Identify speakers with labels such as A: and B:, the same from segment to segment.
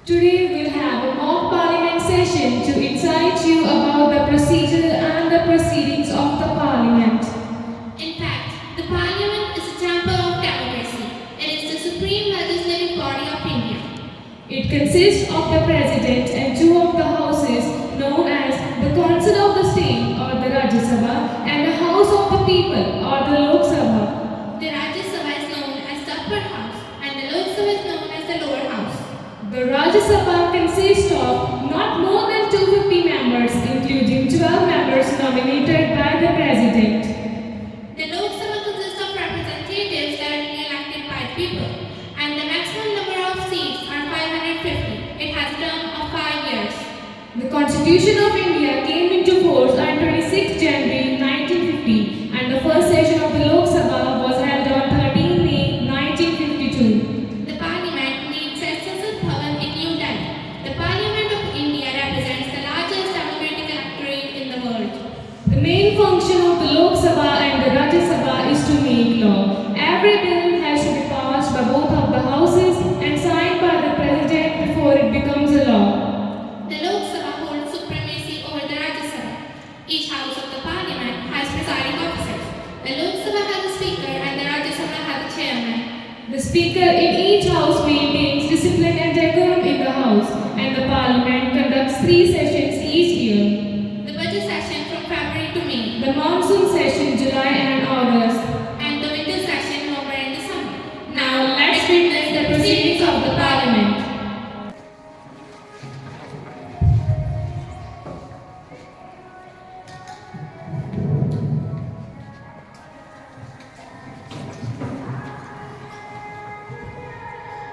A: Today we'll have a mock parliament session to incite you about the procedure and the proceedings of the parliament.
B: In fact, the Parliament is a temple of democracy. It is the supreme legislative body of India.
A: It consists of the president and two of the houses known as the Council of the State or the Rajya Sabha and the House of the People or the Lok Sabha.
B: The Rajya Sabha is known as the upper house and the Lok Sabha is known as the lower house.
A: The Rajya Sabha consists of not more than 250 members, including 12 members nominated by the president.
B: The Lok Sabha consists of representatives directly elected by the people, and the maximum number of seats are 550. It has a term of 5 years.
A: The Constitution of India came into force on 26 January 1950 and the first session of the Lok Sabha was held on 13 May 1952.
B: The Parliament meets at Sanssad Bhavan in New Delhi. The Parliament of India represents the largest democratic electorate in the world.
A: The main function of the Lok Sabha and the Rajya Sabha is to make law. Every bill has to be passed by both of the houses and signed by the president before it becomes a law.
B: The Lok Sabha holds supremacy over the Rajya Sabha. Each house of the Parliament has presiding officers. The Lok Sabha has a speaker and the Rajya Sabha has a chairman.
A: The speaker in each house maintains discipline and decorum in the house, and the parliament conducts 3 sessions each year.
B: The budget session from February to May,
A: The monsoon session July and August.
B: and the winter session November and December.
A: Now let's witness the proceedings of the parliament.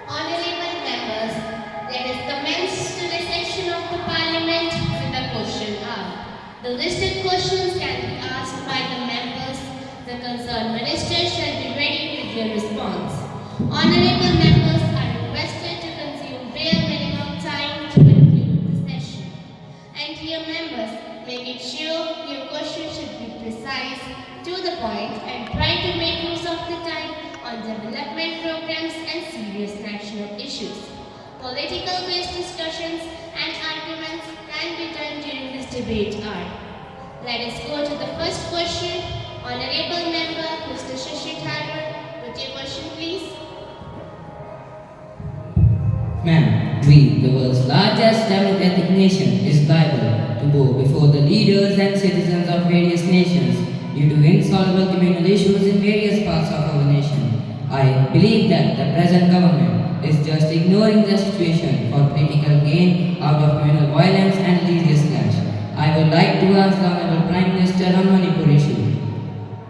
C: Honorable members, let us commence today's session of the Parliament with the question hour. The listed questions can be asked by the members. The concerned minister shall be ready with their response. Honorable members are requested to consume bare minimum time to conclude the session. And dear members, make it sure your question should be precise, to the point, and try to make use of the time on development programs and serious national issues. Political-based discussions and arguments can be done during this debate hour. Let us go to the first question. Honorable Member, Mr. Shashi Thakur, with your question, please.
D: Ma'am, we, the world's largest democratic nation, is liable to bow before the leaders and citizens of various nations due to insoluble communal issues in various parts of our nation. I believe that the present government is just ignoring the situation for political gain out of communal violence and religious clash. I would like to ask the Honorable Prime Minister on Manipur issue.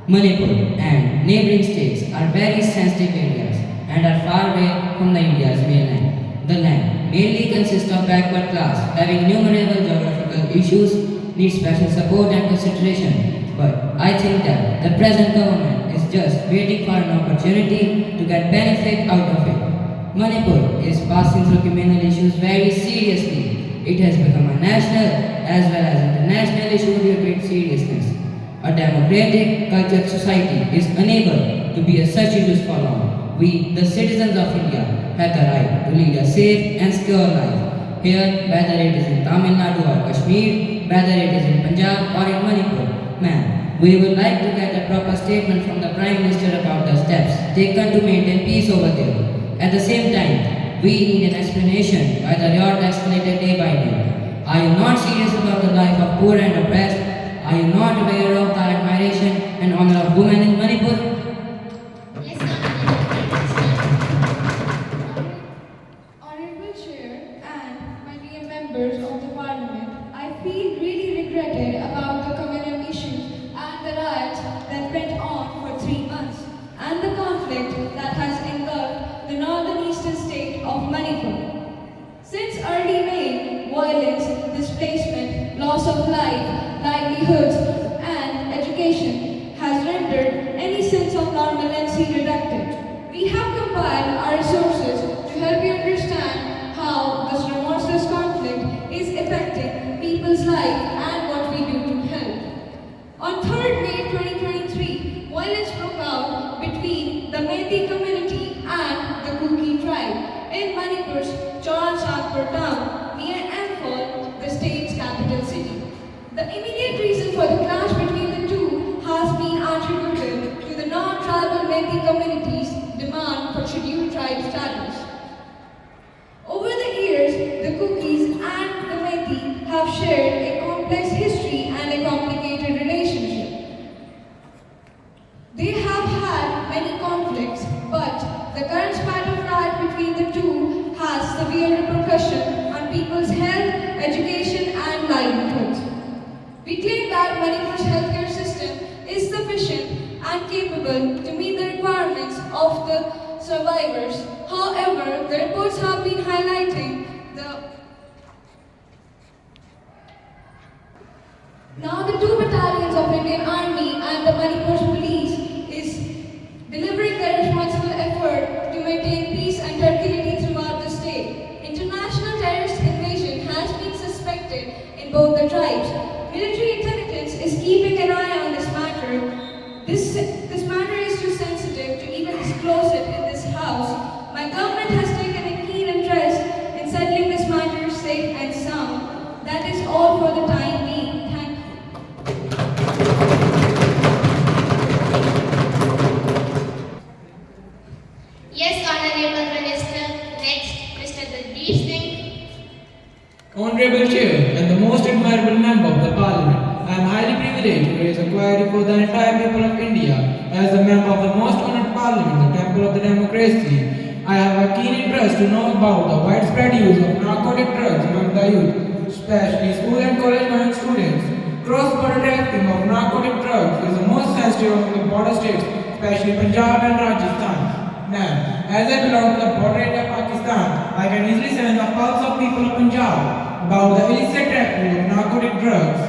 D: Manipur and neighboring states are very sensitive areas and are far away from the India's mainland. The land mainly consists of backward class, having innumerable geographical issues, needs special support and consideration. But I think that the present government is just waiting for an opportunity to get benefit out of it. Manipur is passing through communal issues very seriously. It has become a national as well as international issue with great seriousness. A democratic, cultured society is unable to bear such issues for long. We, the citizens of India, have the right to lead a safe and secure life. Here, whether it is in Tamil Nadu or Kashmir, whether it is in Punjab or in Manipur, ma'am, we would like to get a proper statement from the Prime Minister about the steps taken to maintain peace over there. At the same time, we need an explanation why the riot escalated day by day. Are you not serious about the life of poor and oppressed? Are you not aware of the admiration and honor of women in Manipur?
C: Yes, Honorable Prime Minister.
E: Honorable Chair and my dear members of the Parliament, I feel really regretted about the communal issues and the riots that went on for 3 months and the conflict that has engulfed the northern eastern state of Manipur. Since early May, violence, displacement, loss of life, livelihoods, and education has rendered any sense of normalcy reductive. We have compiled our resources to help you understand how this remorseless conflict is affecting people's life and what we do to help. On 3rd May 2023, violence broke out between the Meitei community and the Kuki tribe in Manipur's Choransang Shahpur town near Imphal, the state's capital city. The immediate reason for the clash between the two has been attributed to the non-tribal Methi community's demand for scheduled tribe status. Over the years, the Cookies and the Methi have shared a complex history and a complicated relationship. They have had many conflicts, but the current spat of riot between the two has severe repercussions on people's health, education, and livelihoods. We claim that Manipur's healthcare system is sufficient and capable to meet the requirements of the survivors. However, the reports have been highlighting the now the two battalions of Indian Army and the Manipur Police is delivering their responsible effort to maintain peace and tranquility throughout the state. International terrorist invasion has been suspected in both the tribes. Military intelligence is keeping an eye on this matter. This matter is too sensitive to even disclose it in this house. My government has taken a keen interest in settling this matter safe and sound. That is all for the time being. Thank you.
C: Yes, Honorable Minister. Next, Mr. Daljeet Singh.
F: Honorable Chair and the most admirable member of the Parliament, I am highly privileged to raise a query for the entire people of India. As a member of the most honored Parliament, the temple of the democracy, I have a keen interest to know about the widespread use of narcotic drugs among the youth, especially school and college-going students. Cross-border trafficking of narcotic drugs is the most sensitive among the border states, especially Punjab and Rajasthan. Ma'am, as I belong to the border area of Pakistan, I can easily sense the pulse of people of Punjab about the illicit trafficking of narcotic drugs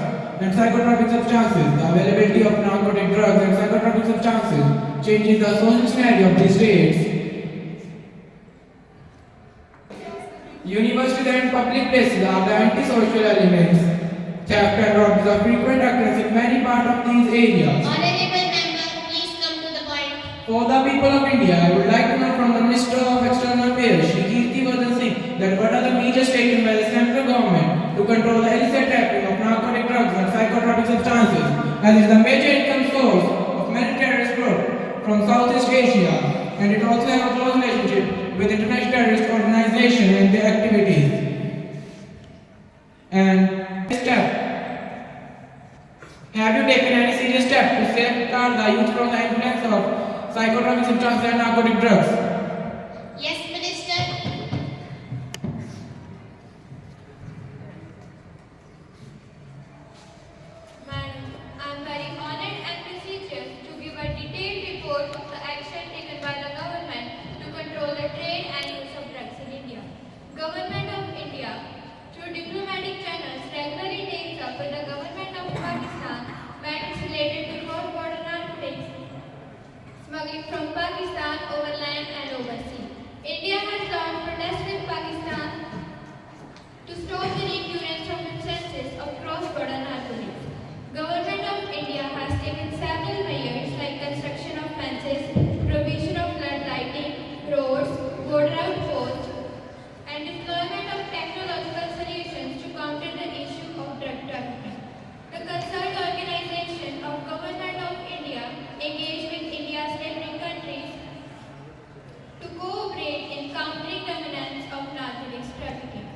F: and psychotropic substances. The availability of narcotic drugs and psychotropic substances changes the social scenario of these states. Universities and public places are the antisocial elements. Theft and robberies are frequent occurrence in many parts of these areas.
C: Honorable Member, please come to the point.
F: For the people of India, I would like to know from the Minister of External Affairs, Shri Kirtivardan Singh, that what are the measures taken by the central government to control the illicit trafficking of narcotic drugs and psychotropic substances, as it is the major income source of many terrorist groups from Southeast Asia, and it also has a close relationship with international terrorist organizations and their activities. And step. Have you taken any serious step to safeguard the youth from the influence of psychotropic substances and narcotic drugs?
C: Yes, Minister.
G: Madam, I am very honored and prestigious to give a detailed report of the action taken by the government to control the trade and use of drugs in India. Government of India, through diplomatic channels, regularly takes up with the government of Pakistan matters related to cross-border narcotics, smuggling from Pakistan over land and overseas. India has launched protests with Pakistan to stop the recurrence of instances of cross-border narcotics. Government of India has taken several measures like construction of fences, provision of flood lighting, roads, border outposts, and deployment of technological solutions to counter the issue of drug trafficking. The concerned organization of Government of India engaged with India's neighboring countries to cooperate in countering dominance of narcotics trafficking.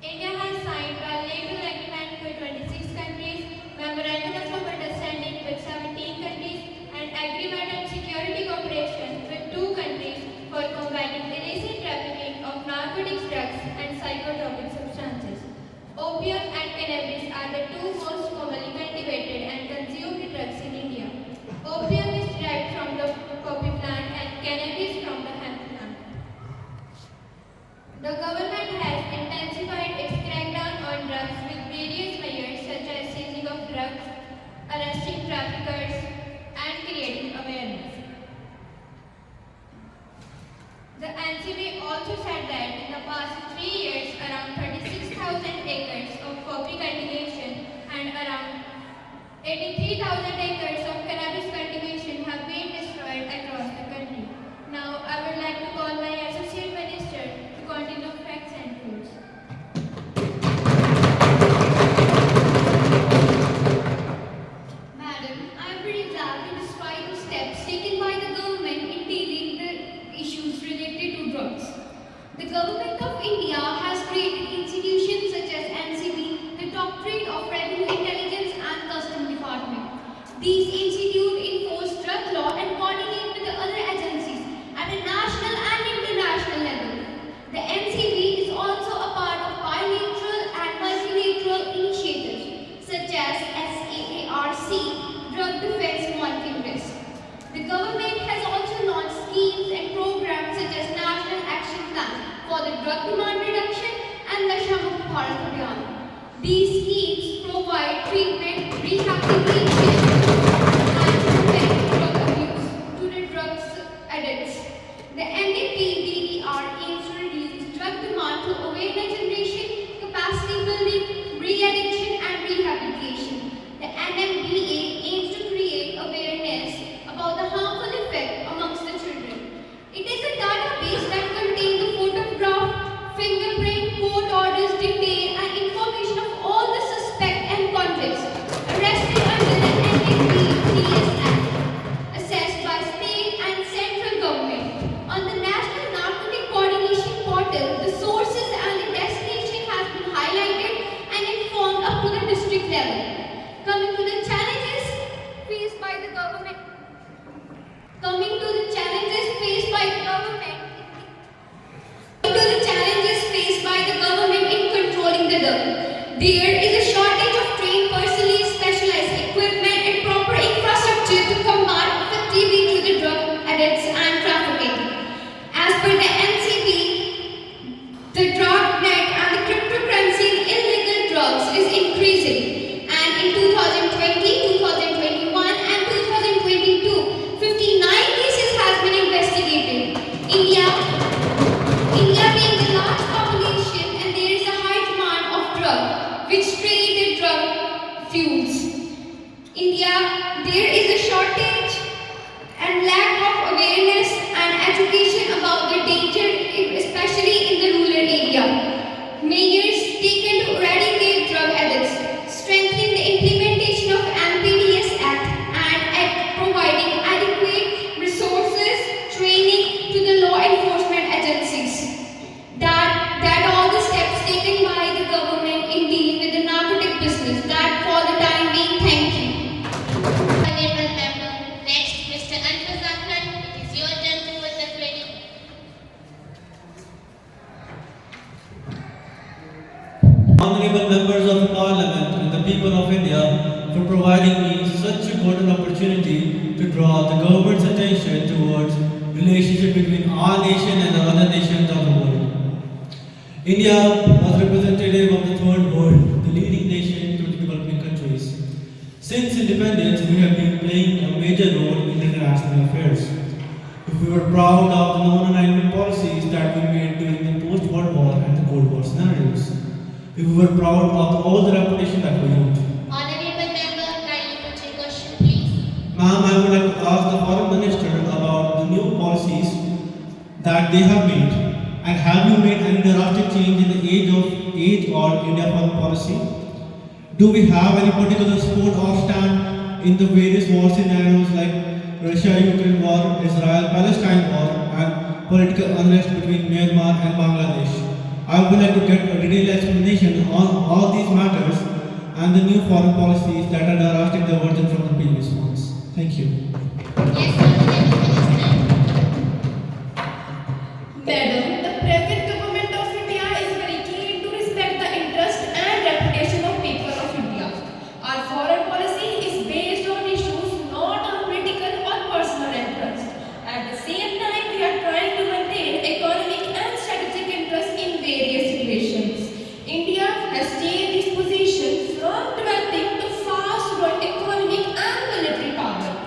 G: India has signed bilateral agreement with 26 countries, memorandums of understanding with 17 countries, and agreement on security cooperation with 2 countries for combating illicit trafficking of narcotics, drugs, and psychotropic substances. Opium and cannabis are the 2 most commonly cultivated and consumed drugs in India. Opium is derived from the poppy plant and cannabis from the hemp plant. The government has intensified its crackdown on drugs with various measures such as seizing of drugs, arresting traffickers, and creating awareness. The NCB also said that in the past 3 years, around 36,000 acres of coffee cultivation and around 83,000 acres of cannabis cultivation have been destroyed across the country. Now, I would like to call my Associate Minister to continue facts and drug demand reduction and Nasha Mukt Bharat Abhiyan. These schemes provide treatment, rehabilitation, and prevent drug abuse to the drugs addicts. The NAPDDR aims to reduce drug demand through awareness generation, capacity building, re-addiction, and rehabilitation. The NMBA aims to create awareness about the harmful effect amongst the children. It is a database that contains the photograph, fingerprint, court orders, detail, and information of all the suspects and convicts arrested under the NAPDS Act, assessed by state and central government. On the National Narcotic Coordination Portal, the sources and the destination has been highlighted and informed up to the district level. Coming to the challenges faced by the government. Coming to the challenges faced by the government. Coming to the challenges faced by the government in controlling the drug. There is a shortage of trained personnel, specialized equipment, and proper infrastructure to combat effectively to the drug addicts and trafficking. As per the NCB, the drug net and the cryptocurrency in illegal drugs is increasing, and in 2020, 2021 and 2022, 59 cases has been investigated. India being the large population, and there is a high demand of drug, which trade the drug fuels. India, there is a shortage and lack of awareness and education about the danger, especially in the rural area. Measures taken to eradicate drug addicts, strengthening the implementation of NPDS Act and providing adequate resources, training to the law enforcement agencies. That all the steps taken by the government in dealing with the narcotic business. That for the time being, thank you.
C: Honorable member, next Mr. Anfazakhan, it is your turn to put the credit.
H: Honorable members of Parliament and the people of India for providing me such a golden opportunity to draw the government's attention towards relationship between our nation and the other nations of the world. India was representative of the third world, the leading nation to the developing countries. Since independence, we have been playing a major role in international affairs. If we were proud of the non-alignment policies that we made during the post-World War and the Cold War scenarios, if we were proud of all the reputation that we owed.
C: Honorable member, kindly put your question, please.
H: Ma'am, I would like to ask the Foreign Minister about the new policies that they have made. And have you made any drastic change in the age or India foreign policy? Do we have any particular support or stand in the various war scenarios like Russia-Ukraine war, Israel-Palestine war, and political unrest between Myanmar and Bangladesh? I would like to get a detailed explanation on all these matters and the new foreign policies that are drastic divergent from the previous ones. Thank you.
C: Yes, Honorable Minister.
A: Madam, the present government of India is very keen to respect the interest and reputation of people of India. Our foreign policy is based on issues not on political or personal interest. At the same time, we are trying to maintain economic and strategic interests in various relations. India has changed its position from developing to fast-growing economic and military power.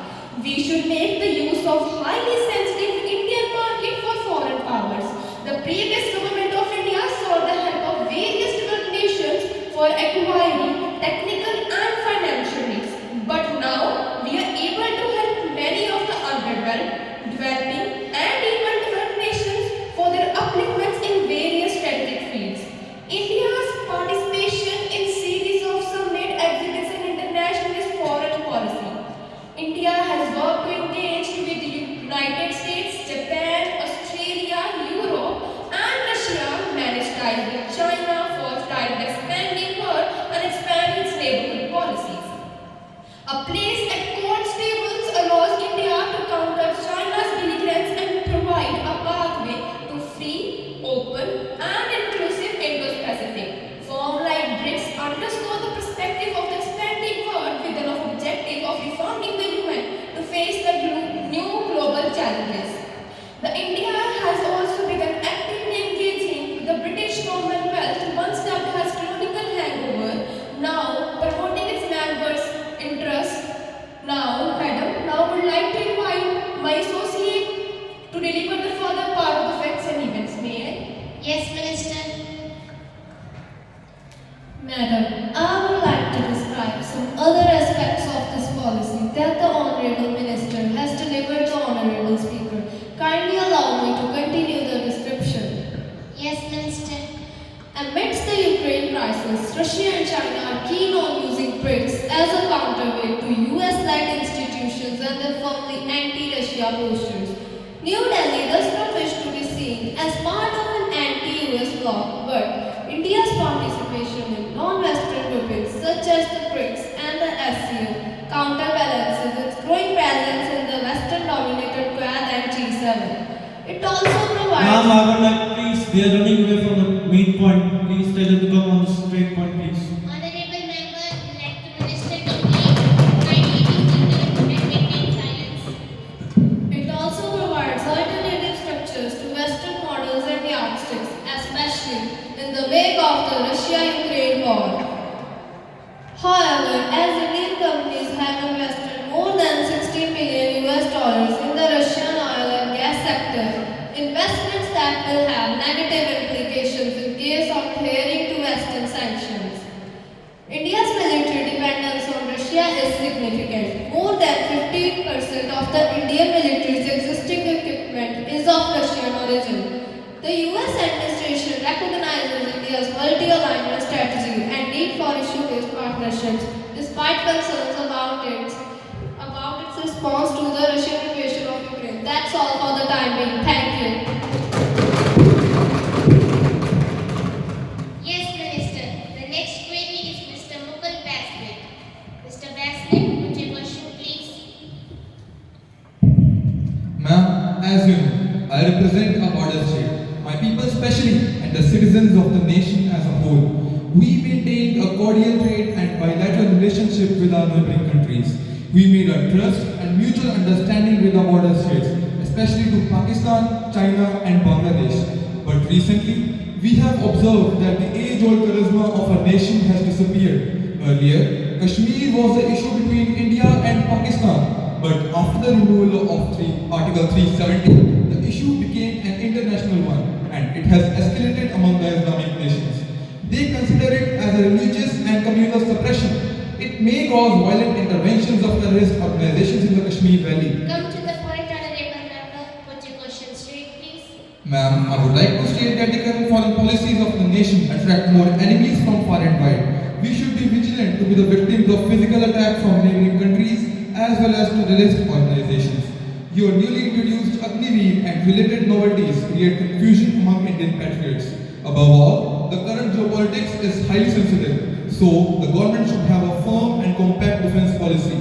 A: We should make the use of highly sensitive Indian market for foreign powers. The previous government of India sought the help of various developed nations for acquiring technical and financial needs. But now we are able to help many of the underdeveloped, developing and even developed nations for their upliftments in various strategic fields. India's participation in series of summit exhibits an internationalist foreign policy. India has worked to engage with the United States, Japan, Australia, Europe, and Russia, managed ties with China for direct expanding her
C: Yes, Minister.
I: Madam, I would like to describe some other aspects of this policy that the Honorable Minister has delivered the Honorable Speaker. Kindly allow me to continue the description.
C: Yes, Minister.
I: Amidst the Ukraine crisis, Russia and China are keen on using BRICS as a counterweight to US-led institutions and their firmly anti-Russia postures. New Delhi does not wish to be seen as part of an anti-US bloc, but India's participation in non-Western groupings such as the BRICS and the SCO counterbalances its growing presence in the Western-dominated Quad and G7. It also provides...
H: Ma'am, I would like, please, we are running away from the main point. Please tell them to come on the straight point, please.
C: Honorable member, let the Minister complete. Kindly be seated and maintain silence.
I: It also provides alternative structures to Western models and yardsticks, especially in the wake of the Russia-Ukraine war. However, as Indian companies have invested more than $16 billion in the Russian oil and gas sector, investments that will have negative implications in case of adhering to Western sanctions. India's military dependence on Russia is significant. More than 15% of the Indian military's existing equipment is of Russian origin. The US administration recognizes India's multi-alignment strategy and need for issue-based partnerships, despite concerns about its response to the Russian invasion of Ukraine. That's all for the time being. Thank you.
C: Yes, Minister. The next query is Mr. Mukul Basnet. Mr. Basnet, put your question, please.
J: Ma'am, as you know, I represent a border state, my people especially, and the citizens of the nation as a whole. We maintained a cordial trade and bilateral relationship with our neighboring countries. We made a trust and mutual understanding with our border states, especially to Pakistan, China, and Bangladesh. But recently, we have observed that the age-old charisma of our nation has disappeared. Earlier, Kashmir was the issue between India and Pakistan, but after the removal of Article 370, the issue became an international one, and it has escalated among the Islamic nations. They consider it as a religious and communal suppression. It may cause violent interventions of terrorist organizations in the Kashmir Valley.
C: Come to the point, Honorable Member. Put your question straight, please.
J: Ma'am, I would like to state that the current foreign policies of the nation attract more enemies from far and wide. We should be vigilant to be the victims of physical attacks from neighboring countries as well as to terrorist organizations. Your newly introduced Agniveer and related novelties create confusion among Indian patriots. Above all, the current geopolitics is highly sensitive, so the government should have a firm and compact defense policy.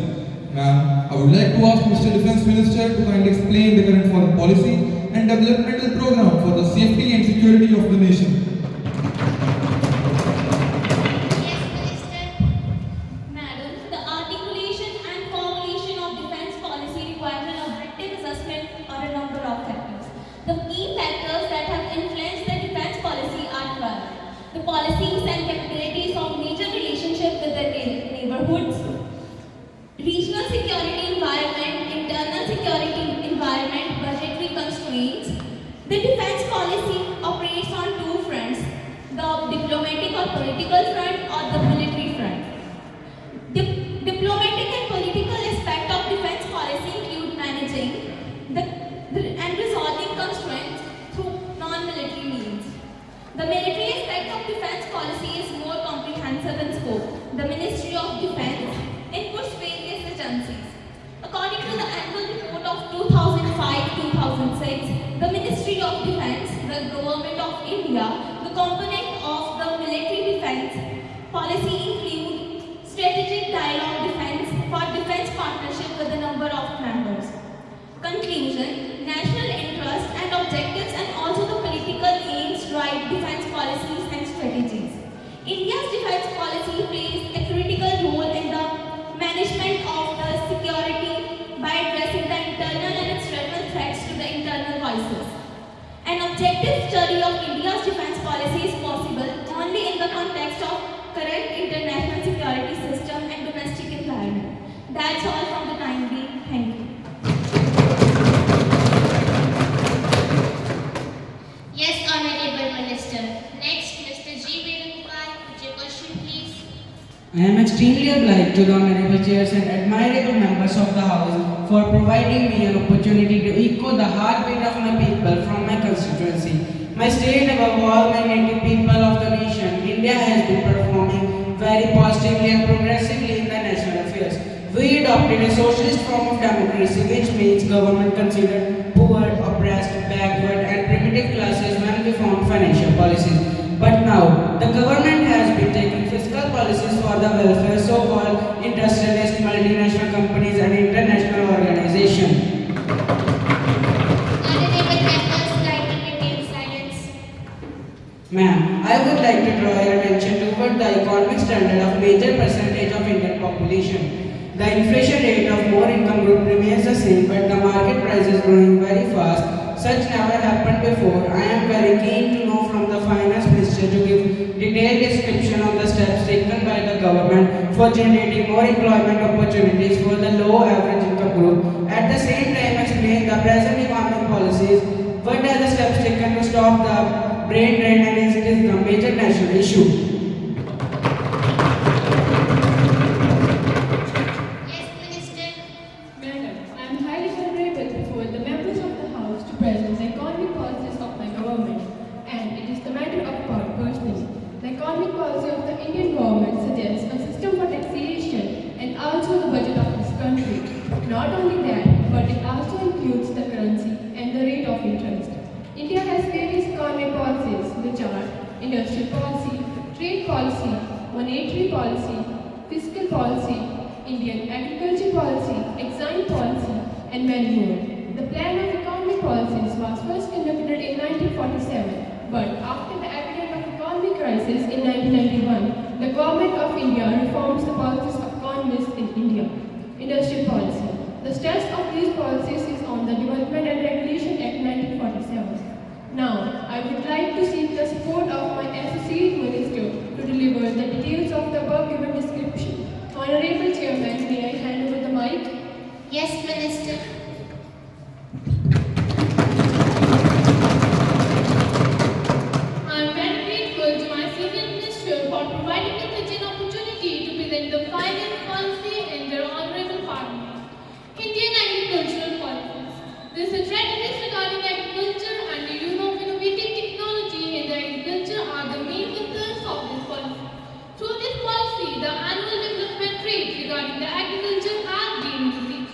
J: Ma'am, I would like to ask Mr. Defense Minister to kindly explain the current foreign policy and developmental program for the safety and security of the nation.
C: Yes, Minister.
K: Madam, the articulation and formulation of defense policy requires an objective assessment or a number of factors. The key factors that have influenced the defense policy are 12. The policies and capabilities of major relationship with the neighborhoods, regional security environment, internal security environment, budgetary constraints. The defense policy operates on two fronts, the diplomatic or political front or the military front. Diplomatic and political aspect of defense policy include managing and resolving constraints through non-military means. The military aspect of defense policy is more comprehensive in scope. The Ministry of Defense inputs various agencies. According to the annual report of 2005-2006, the Ministry of Defense, the Government of India, the component of the military defense policy include strategic dialogue defense for defense partnership with a number of members. Conclusion, national interest and objectives and also the political aims drive defense policies and strategies. India's defense policy plays a critical role in the management of the security by addressing the internal and external threats to the internal voices. An objective study of India's defense policy is possible only in the context of current international security system and domestic environment. That's all from the time being. Thank you.
C: Yes, Honorable Minister. question. Next, Mr. G. Venugopal, with your question, please.
D: I am extremely obliged to the honorable chairs and admirable members of the House for providing me an opportunity to echo the heartbeat of my people from my constituency. My state, above all my native people of the nation, India has been performing very positively and progressively in the national affairs. We adopted a socialist form of democracy, which means government considered poor, oppressed, backward, and primitive classes when we formed financial policies. But now, the government has been taking fiscal policies for the welfare, so-called industrialist, multinational companies, and international organizations.
C: Honorable members, kindly maintain silence.
D: Ma'am, I would like to draw your attention toward the economic standard of major percentage of Indian population. The inflation rate of more income group remains the same, but the market price is growing very fast. Such never happened before. I am very keen to know from the finance minister to give detailed description of the steps taken by the government for generating more employment opportunities for the low average income group. At the same time, explain the present economic policies. What are the steps taken to stop the brain drain, and is it is the major national issue?
C: Yes, Minister.
L: Madam, I am highly honorable before the members of the House to present the economic policies of my government, and it is the matter of part personally. The economic policy of the Indian government suggests a system for taxation and also the budget of this country. Not only that, but it also includes the currency and the rate of interest. India has various economic policies which are industrial policy, trade policy, monetary policy, fiscal policy, Indian agriculture policy, exile policy, and many more. The plan of economic policies was first conducted in 1947, but after the epidemic of economic crisis in 1991, the government of India reforms the policies of economists in India. Industrial policy. The stress of these policies is on the Development and Regulation Act 1947. Now, I would like to seek the support of my associate minister to deliver the details of the above given description. Honorable Chairman, may I hand over the mic?
C: Yes, Minister.
B: I am very grateful to my senior minister for providing me such an opportunity to present the finance policy in their honorable parliament. Indian agricultural policies. The strategies regarding agriculture and the use of innovative technology in the agriculture are the main concerns of this policy. Through this policy, the annual development rate regarding the agriculture has been increased.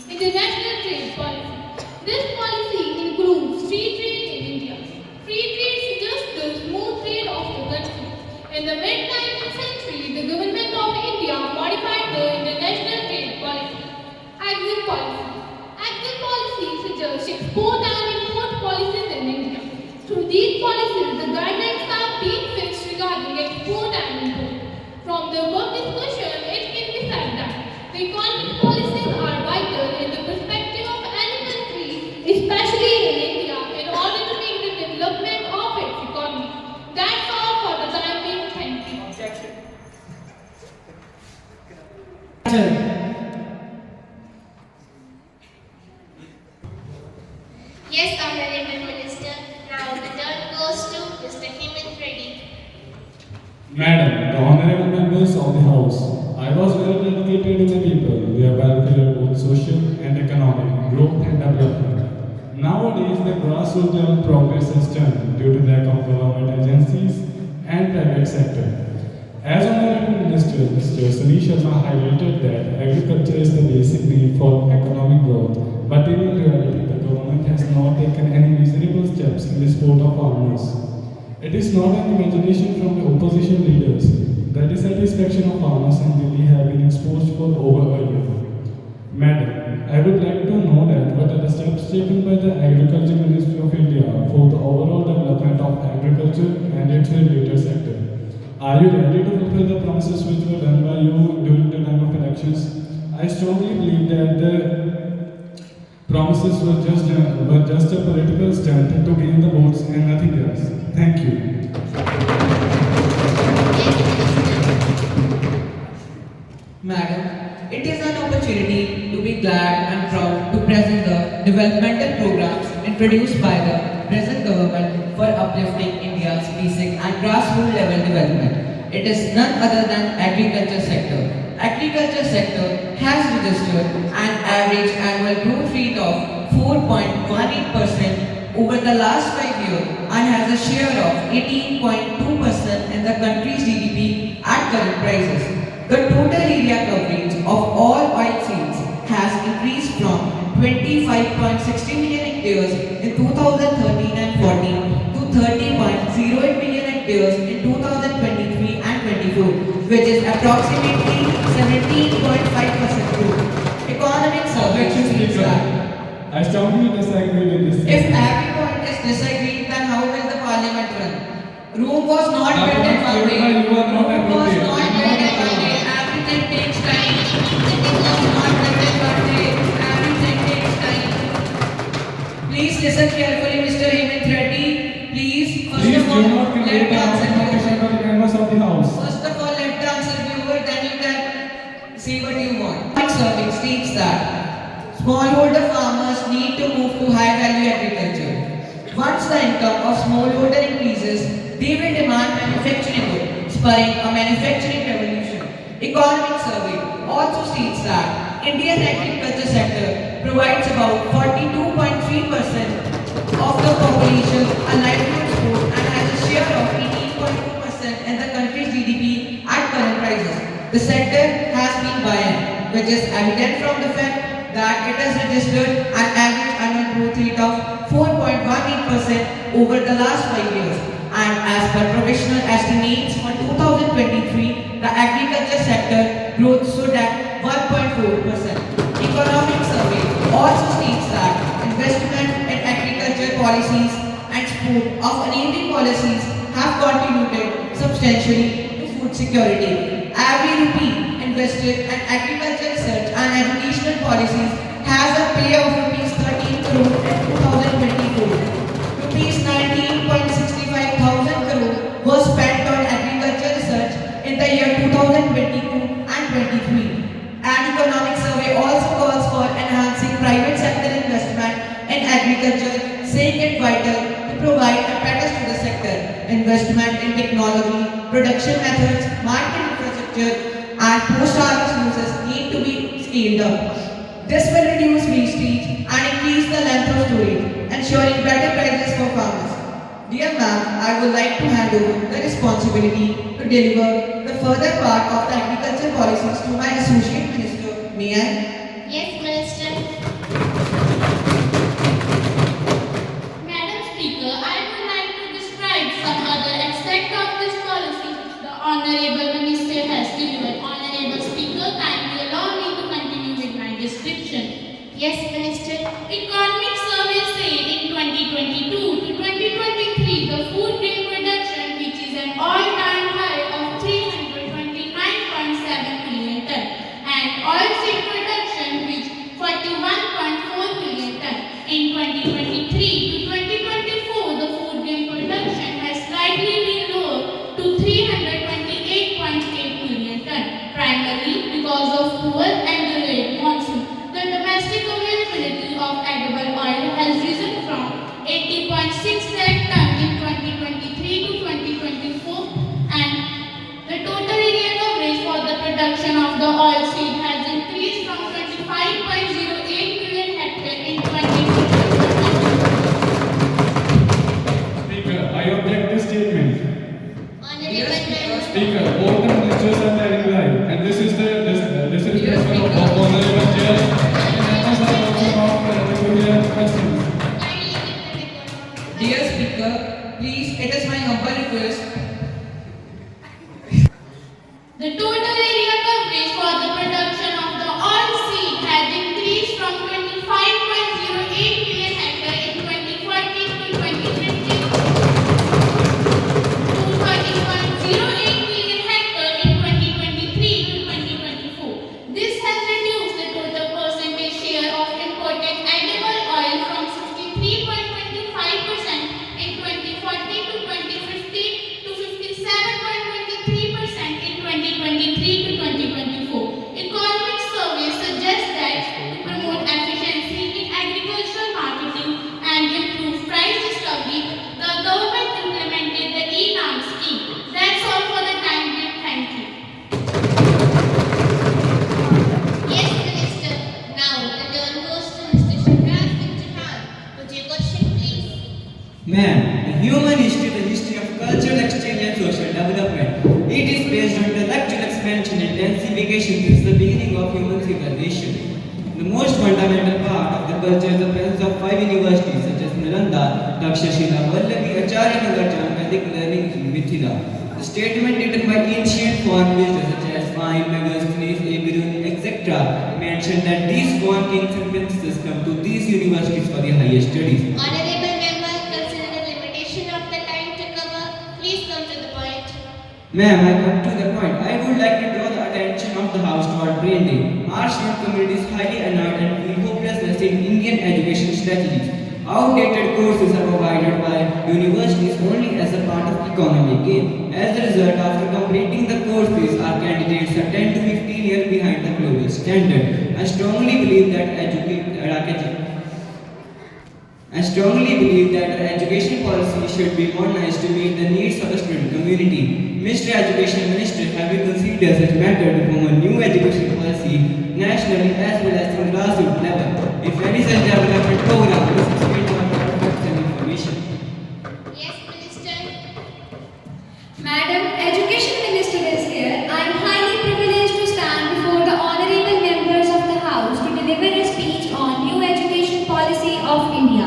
B: International trade policy. This policy includes free trade in India. Free trade suggests the smooth trade of the country. In the mid-19th century, the government of India modified the international trade policy. Exit policy. Exit policy suggests export and import policies in India. Through these policies, the guidelines have been fixed regarding export and import. From the above discussion, it can be said that the economic policies are vital in the perspective of any country, especially in India, in order to make the development of its economy. That's all for the time being. Thank you.
C: Yes, Honorable Minister. Now the turn goes to Mr. Hemant Reddy.
M: Madam, the honorable members of the House, I was well educated in the people, their welfare, both social and economic, growth and development. Nowadays, the grassroots level progress is turned due to lack of government agencies and private sector. As Honorable Minister, Mr. Sunil Sharma highlighted that agriculture is the basic need for economic growth, but in reality, the government has not taken any measurable steps in the support of farmers. It is not an imagination from the opposition leaders that the dissatisfaction of farmers in Delhi have been exposed for over a year. Madam, I would like to know that what are the steps taken by the Agriculture Ministry of India for the overall development of agriculture and its related sector. Are you ready to fulfill the promises which were done by you during the time of elections? I strongly believe that the promises were just a political stunt to gain the votes and nothing else. Thank you.
D: Madam, it is an opportunity to be glad and proud to present the developmental programs introduced by the present government for uplifting India's towards basic and grassroots level development. It is none other than agriculture sector. Agriculture sector has registered an average annual growth rate of 4.18% over the last 5 years and has a share of 18.2% in the country's GDP at current prices. The total area coverage of all oilseeds has increased from 25.60 million hectares in 2013 and 14 to 30.08 million hectares in 2023 and 24, which is approximately 17.5% growth. Economic survey shows that
M: I strongly disagree with this.
D: if every point is disagreed, then how will the parliament run? Rome was not built in one day.
M: You are not
D: Rome was
M: appropriate.
D: not built in one day. Everything takes time. It was not built in one day. Everything takes time. Please listen carefully, Mr. Hemant Reddy. Please, first
M: Please
D: of
M: do
D: all,
M: not
D: let
M: create
D: the
M: a
D: answer be
M: competition
D: over.
M: for the members of the house.
D: First of all, let the answer be over, then you can see what you want. Next survey states that smallholder farmers need to move to high-value agriculture. Once the income of smallholder increases, they will demand manufacturing goods, spurring a manufacturing revolution. Economic survey also states that Indian agriculture sector provides about 42.3% of the population a livelihood source and has a share of 18.2% in the country's GDP at current prices. The sector has been buoyant, which is evident from the fact that it has registered an average annual growth rate of 4.18% over the last 5 years. And as per provisional estimates for 2023, the agriculture sector growth stood at 1.4%. Economic survey also states that investment in agriculture policies and support of enabling policies have contributed substantially to food security. Every rupee invested in agriculture research and educational policies has a payout of rupees 13 crore in 2024. Rupees 19.65 thousand crore was spent on agriculture research in the year 2022 and 23. An economic survey also calls for enhancing private sector investment in agriculture, saying it vital to provide impetus to the sector. Investment in technology, production methods, market infrastructure, and post-harvest uses need to be scaled up. This will reduce wastage and increase the length of storage, ensuring better prices for farmers. Dear ma'am, I would like to hand over the responsibility to deliver the further part of the agriculture policies to my associate minister. May I?
C: Yes, Minister.
B: Madam Speaker, I would like to describe some other aspect of this policy the Honorable Minister has delivered. Honorable Speaker, kindly allow me to continue with my description.
C: Yes, Minister.
B: Economic survey said in 2022 to 2023, the food grain production, which is an all-time high of 329.7 million ton, and oilseed production, which 41.4 million ton. In 2023 to 2024, the food grain production has slightly been lower to 328.8 million ton, primarily because of poor and delayed monsoon. The domestic availability of edible oil has risen from 80.6 lakh ton in 2023 to 2024, and the total area coverage for the production of the oil seed has increased from 25.08 million hectare in 2024.
M: Speaker, I object this statement.
C: Honorable Member.
M: Speaker, all the ministers are telling lie, and this is disrespectful of honorable chair. And members are also not to hear questions.
C: Kindly give the report.
D: Dear Speaker, please, it is my humble request.
B: The total area coverage for the production of the oil seed has increased from 25.08 million hectare in 2014 to 2015 to 30.08 million hectare in 2023 to 2024. This has reduced the total percentage share of imported edible oil from 63.25% in 2014 to 2015 to 57.23% in 2023 to 2024. Economic surveys suggest that to promote efficiency in agricultural marketing and improve price discovery, the government implemented the
N: The most fundamental part of the culture is the presence of 5 universities such as Nalanda, Takshashila, Vallavi, Acharya Nagarjan, Vedic learning in Mithila. The statement written by ancient foreign wisdom such as Fine, Megasthenes, Abirun, etc. mentioned that these foreign kings and princesses come to these universities for their higher studies.
C: Honorable member, consider the limitation of the time to cover. Please come to the point.
N: Ma'am, I come to the point. I would like to draw the attention of the House toward brain drain. Our student community is highly annoyed and feel hopelessness in Indian education strategies. Outdated courses are provided by universities only as a part of economic gain. As a result, after completing the courses, our candidates are 10 to 15 years behind the global standard. I strongly believe that our education policy should be modernized to meet the needs of the student community. Mr. Education Minister, have you considered such matter to form a new education policy nationally as well as from grassroots level? If any such development program is explained to our facts and information.
C: Yes, Minister.
E: Madam, Education Minister is here. I am highly privileged to stand before the honorable members of the House to deliver a speech on new education policy of India.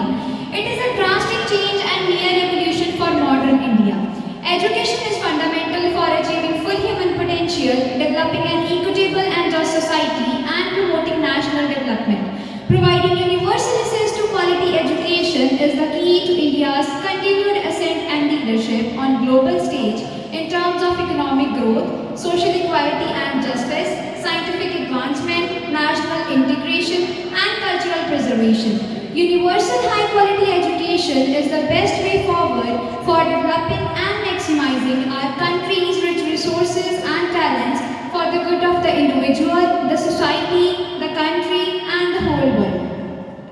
E: It is a drastic change and near revolution for modern India. Education is fundamental for achieving full human potential, developing an equitable and just society, and promoting national development. Providing universal access to quality education is the key to India's continued ascent and leadership on global stage in terms of economic growth, social equality and justice, scientific advancement, national integration, and cultural preservation. Universal high-quality education is the best way forward for developing and maximizing our country's rich resources and talents for the good of the individual, the society, the country, and the whole world.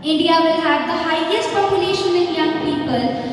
E: India will have the highest population in young people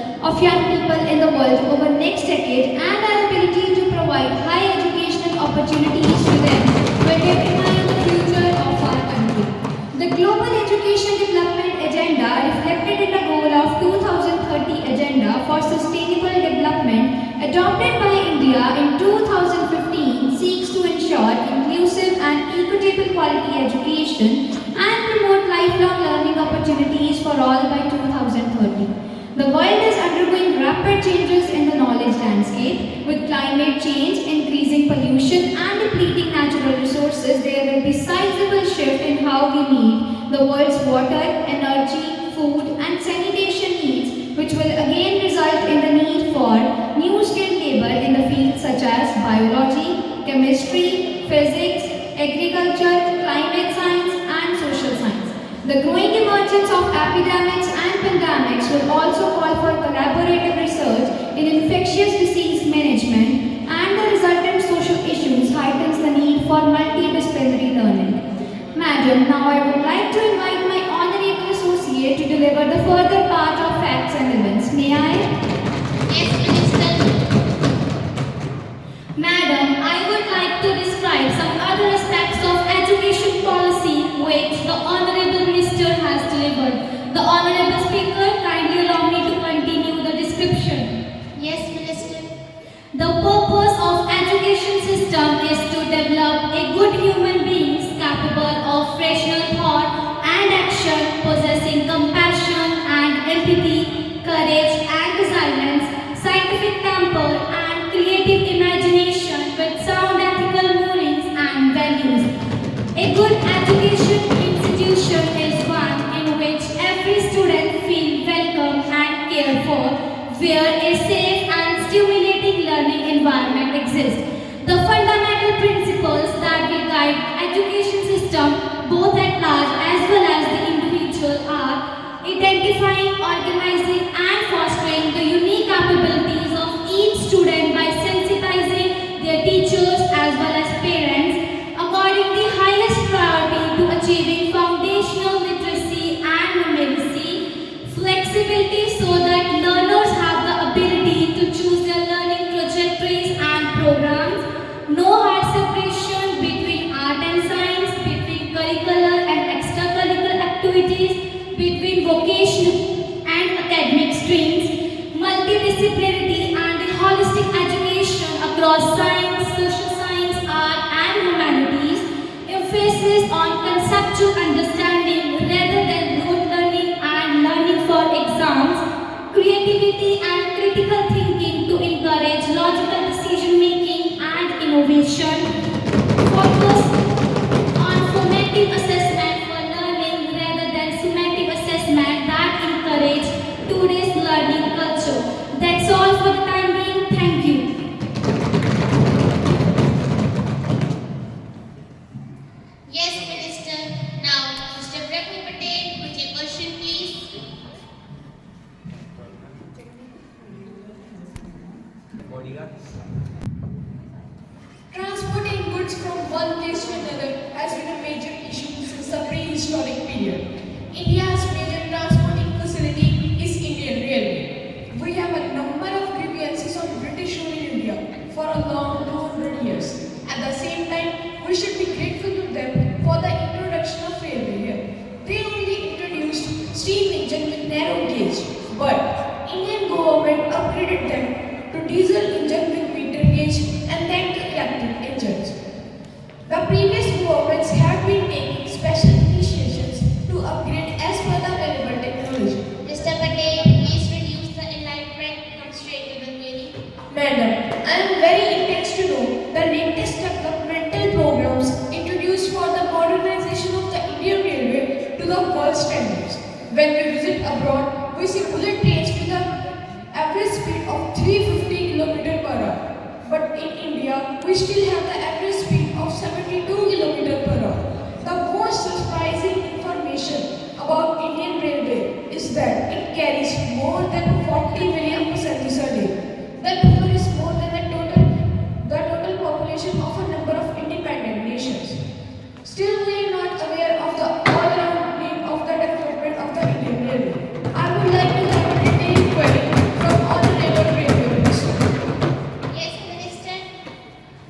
E: in the world over next decade, and our ability to provide high educational opportunities to them will determine the future of our country. The Global Education Development Agenda, reflected in the goal of 2030 Agenda for Sustainable Development, adopted by India in 2015, seeks to ensure inclusive and equitable quality education and promote lifelong learning opportunities for all by 2030. The world is undergoing rapid changes in the knowledge landscape. With climate change, increasing pollution and depleting natural resources, there will be sizable shift in how we meet the world's water, energy, food and sanitation needs, which will again result in the need for new skilled labor in the fields such as biology, chemistry, physics, agriculture, climate science and social science. The growing emergence of epidemics and pandemics will also call for collaborative research in infectious disease management, and the resultant social issues heightens the need for multidisciplinary learning. Madam, now I would like to invite my honorable associate to deliver the further part of facts and events. May I?
C: Yes, Minister.
K: Madam, I would like to describe some other aspects of education policy which the Honorable Minister has delivered. The Honorable Speaker, kindly allow me to continue the description.
C: Yes, Minister.
K: The purpose of education system is to develop a good human beings capable of rational thought and action, possessing compassion and empathy, courage and resilience, scientific temper and creative imagination with sound ethical moorings and values. A good education institution is one in which every student feels welcome and cared for, where a safe and stimulating learning environment exists. The fundamental principles that will guide education system both at large as well as the individual are identifying, organizing and fostering the unique capabilities of each student by sensitizing their teachers as well as parents, according the highest priority to achieving foundational literacy and numeracy, flexibility so that learners have the ability to choose their learning trajectories and programs, no hard separation between art and science, between curricular and extracurricular activities, between vocational and academic streams, multidisciplinarity and the holistic education across science, social science, art and humanities, emphasis on conceptual understanding creativity and critical thinking to encourage logical decision making and innovation. Focus on formative assessment for learning rather than summative assessment that encourage today's learning culture. That's all for the time being. Thank you.
C: Yes, Minister. Now, Mr. Prabhu Patel, with your question, please.
O: Transporting goods from one place to another has been a major issue since the prehistoric period. India's major transporting facility is Indian Railway. We have a number of grievances on British rule in India for a long 200 years. At the same time, we should be grateful to them for the introduction of railway here. They only introduced steam engine with narrow gauge, but Indian government upgraded them to diesel engine with meter gauge and then to electric engines. The previous governments have been taking special initiations to upgrade as per the available technology.
C: Mr. Patel, please reduce the enlightenment. Come straight to the query.
O: Madam, I am very intense to know the latest developmental programs introduced for the modernization of the Indian Railway to the world standards. When we visit abroad, we see bullet trains with an average speed of 350 km per hour. But in India, we still have the average speed of 72 km per hour. The most surprising information about Indian Railway is that it carries more than 40 million passengers a day. That number is more than the total population of a number of independent nations. Still, we are not aware of the all-round need of the development of the Indian Railway. I would like to have a detailed query from Honorable Railway Minister.
C: Yes, Minister.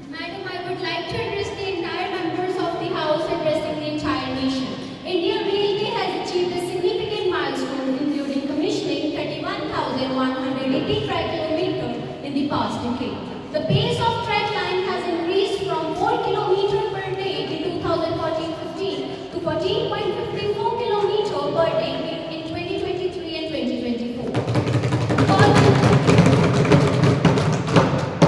K: Madam, I would like to address the entire members of the House addressing the entire nation. Indian Railway has achieved a significant milestone, including commissioning 31,180 track kilometers in the past decade. The pace of track line has increased from 4 km per day in 2014-15 to 14.54 km per day in 2023 and 2024.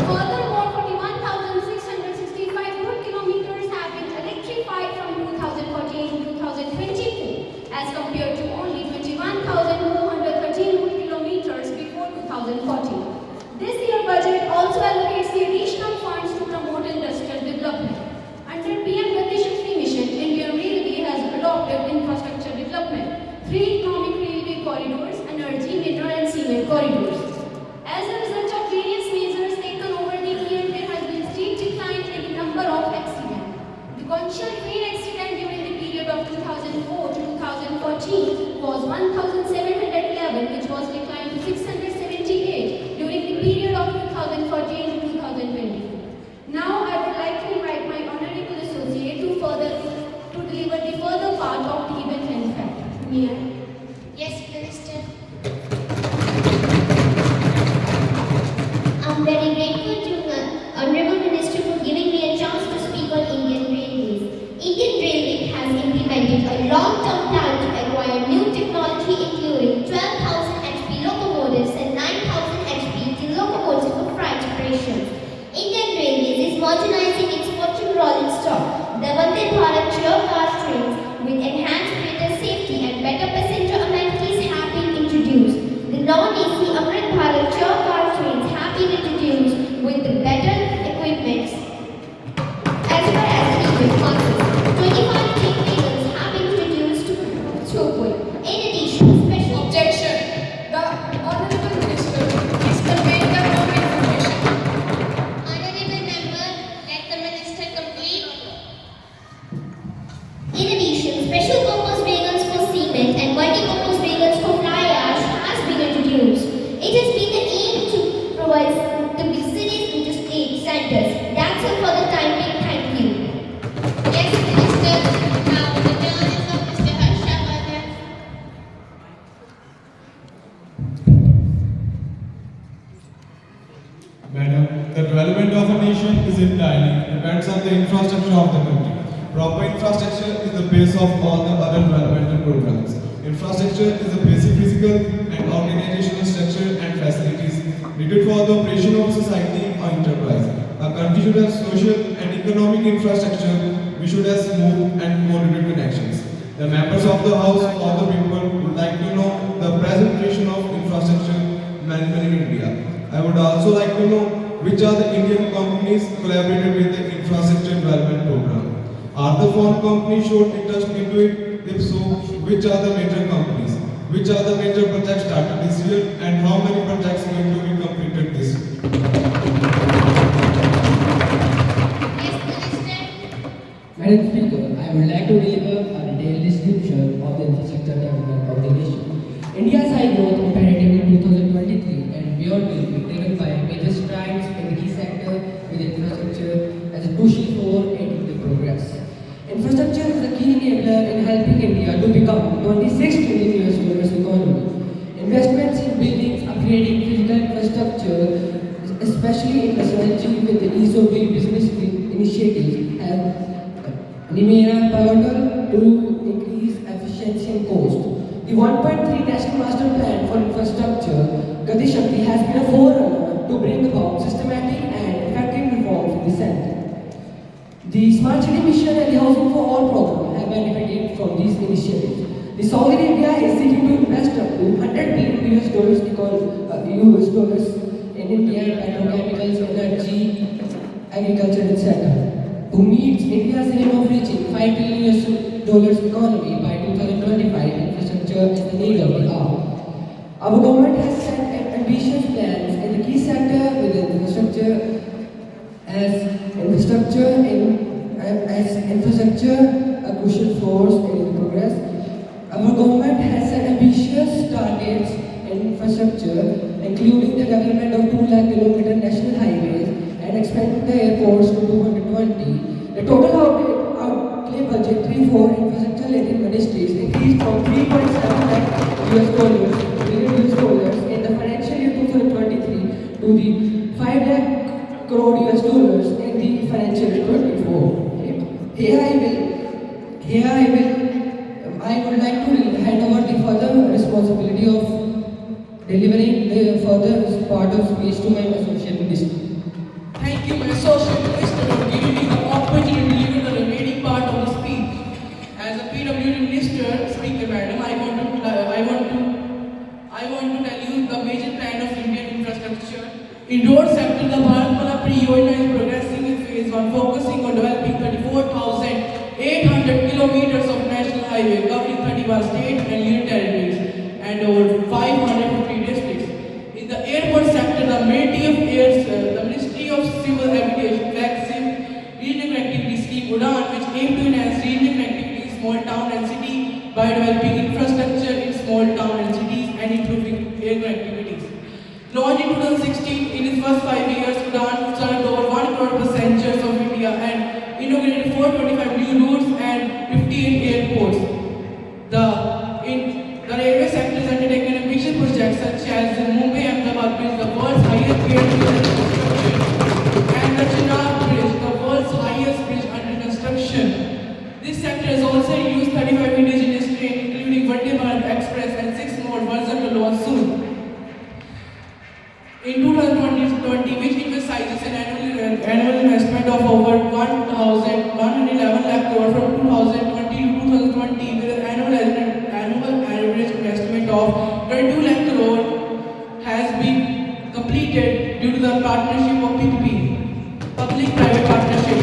K: Furthermore, 41,665 road kilometers have been electrified from 2014 to 2022 as compared to only 21,413 road kilometers before 2014. This year budget also allocates the additional funds to promote industrial development. Under PM Gati Shakti Mission, Indian Railway has adopted infrastructure development, 3 economic railway corridors, energy, mineral and cement corridors. As a result of various measures taken over the year, there has been steep decline in the number of accidents. The conventional train accident during the period of 2004 to 2014 was 1,711, which was declined to 678 during the period of 2014 to 2024. Now I would like to invite my honorable associate to deliver the further part of the event and fact. May I?
C: Yes, Minister. I'm very grateful to the Honorable Minister for giving me a chance to speak on Indian Railways. Indian Railway has implemented a long-term plan to acquire new technology including 12,000 HP locomotives and 9,000 HP locomotives for freight operations. Indian Railways is modernizing its coaching rolling stock. The Vande Bharat chair car trains with enhanced greater safety and better passenger amenities have been introduced. The non-AC Amrit Bharat chair car trains have been introduced with the better equipment as well as heated classes. 25 train vehicles have been introduced to throughput. In addition, special
O: Objection. The Honorable Minister is conveying the wrong information.
C: Honorable Member, let the Minister complete. In addition, special purpose vehicles for cement and multi-purpose vehicles for fly ash has been introduced. It has been the aim to provide the big cities into state centers. That's all for the time being. Thank you. Yes, Minister. Now the turn is of Mr. Harsha Vardhan.
M: Madam, the development of a nation is entirely depends on the infrastructure of the country. Proper infrastructure is the base of all the other developmental programs.
J: Infrastructure is a basic physical and organizational structure and facilities needed for the operation of society or enterprise. A country should have social and economic infrastructure. We should have smooth and coordinated connections. The members of the House or the people would like to know the presentation of infrastructure management in India. I would also like to know which are the Indian companies collaborated with the infrastructure development program. Are the foreign companies showed interest into it? If so, which are the major companies? Which are the major projects started this year and how many projects are going to be completed this year?
D: Madam Speaker, I would like to deliver a detailed description of the infrastructure development of the nation. India's high growth imperative in 2023 and beyond will be driven by major strides in the key sector with infrastructure as a crucial force aiding the progress. Infrastructure is a key enabler in helping India to become 26 trillion US economy. Investments in buildings, upgrading physical infrastructure, especially in the synergy with the ease of doing business initiatives, have remain pivotal to increase efficiency and cost. The 1.3 National Master Plan for Infrastructure, Gati Shakti, has been a forerunner to bring about systematic and effective reforms in the sector. The Smart City Mission and the Housing for All program have benefited from these initiatives. The Saudi Arabia is seeking to invest up to $100 billion US dollars in India petrochemicals, energy, agriculture, etc. To meet India's aim of reaching $5 billion economy by 2025, infrastructure is the need of the hour. Our government has set ambitious plans in the key sector with infrastructure a crucial force in the progress. Our government has set ambitious targets in infrastructure, including the development of 2 lakh kilometer national highways and expanding the airports to 220. The total outlay budgetary for infrastructure-related ministries increased from 3.7 lakh billion US dollars in the financial year 2023 to the 5 lakh crore US dollars in the financial year 24. I would like to hand over the further responsibility of delivering the further part of speech to my associate minister.
P: Thank you, my associate minister, for giving me the opportunity to deliver the remaining part of the speech. As a PWD minister, Speaker Madam, I want to tell you the major plan of Indian infrastructure. In road sector, the Bharatmala Pariyojana is progressing in phase 1, focusing on developing 34,800 kilometers of national highway covering 31 states and union territories and over 550 districts. In the airport sector, the Ministry of Civil Aviation flagship regional connectivity scheme UDAN, which aim to enhance regional connectivity in small town and city by developing infrastructure in small town and cities and improving air connectivities. Launched in 2016, in its first 5 years, UDAN served over 1 crore passengers of India and inaugurated 425 new routes and 58 airports. The railway sector has undertaken ambitious projects such as the Mumbai-Ahmedabad Bridge, the world's highest bridge under construction, and the Chenab Bridge, the world's highest bridge under construction. This sector has also used 35 indigenous trains, including Vande Bharat Express and 6 more versions to launch soon. In 2020, which emphasizes an annual investment of over 1,111 lakh crore from 2020 to 2020 with an annual average investment of 22 lakh crore has been completed due to the partnership of PPP, public-private partnership.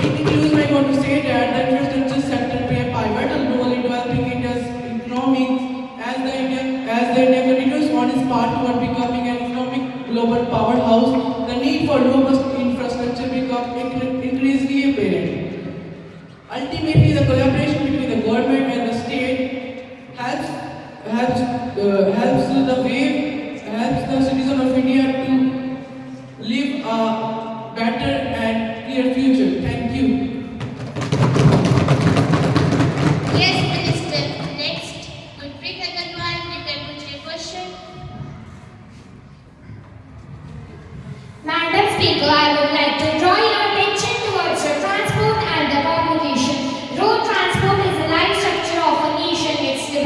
P: In conclusion, I want to say that the infrastructure sector play a pivotal role in developing India's economy as the India continues on its path toward becoming an economic global powerhouse. The need for robust infrastructure becomes increasingly apparent. Ultimately, the collaboration between the government and the state helps the citizen of India to live a better and clear future. Thank you.
C: Yes, Minister. Next, Gurpreet Agarwal, you can put your question.
Q: Madam Speaker, I would like to draw your attention towards the transport and the communication. Road transport is the life structure of a nation. It's the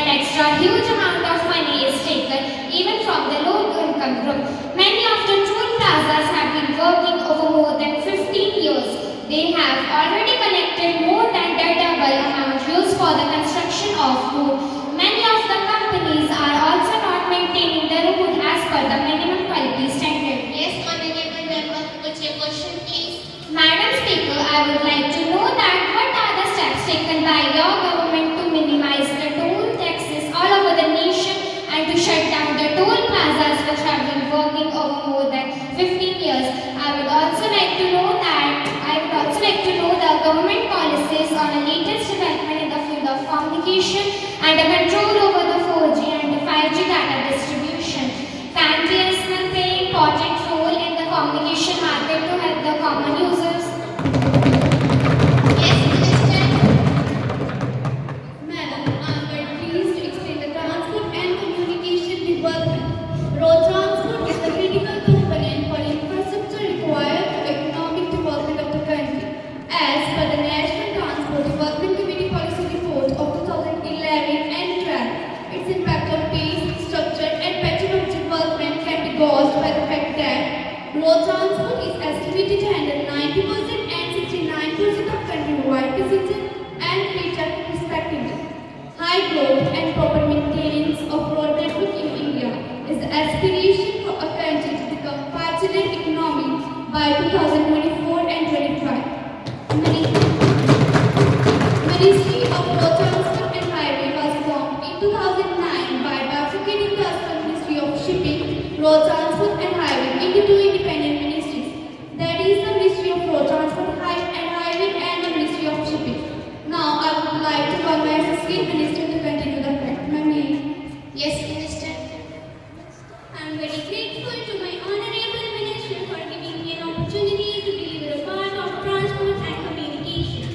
Q: extra huge amount of money is taken even from the low income group. Many of the toll plazas have been working over more than 15 years. They have already collected more than the double amount used for the construction of road. Many of the companies are also not maintaining the road as per the minimum quality standard.
C: Yes, honorable member, put your question please.
Q: Madam Speaker, I would like to know that what are the steps taken by your government to minimize the toll taxes all over the nation and to shut down the toll plazas which have been working over more than 15 years. I would also like to know the government policies on the latest development in the field of communication and the control over the 4G and the 5G data distribution. Can BSNL play an important role in the communication market to help the common users?
C: Yes, Minister.
I: Madam, I am very pleased to explain the transport and communication development. Road transport is the critical component for infrastructure required for economic development of the country. As per the National Transport Development Committee Policy Report of 2011 and 12, its impact on pace, structure and pattern of development can be gauged by the fact that road transport is estimated to handle 90% and 69% of countrywide passengers and free traffic respectively. High growth and proper maintenance of road network in India is the aspiration for a country to become vibrant economy by 2024 and 25. Ministry of Road Transport and Highway was formed in 2009 by bifurcating the Ministry of Shipping, Road Transport and Highway into two independent ministries. That is the Ministry of Road Transport and Highway and the Ministry of Shipping. Now I would like to call my Associate Minister to continue the fact. Ma'am,
C: Yes, Minister.
I: I am very grateful to my Honorable Minister for giving me an opportunity to deliver a part of transport and communication.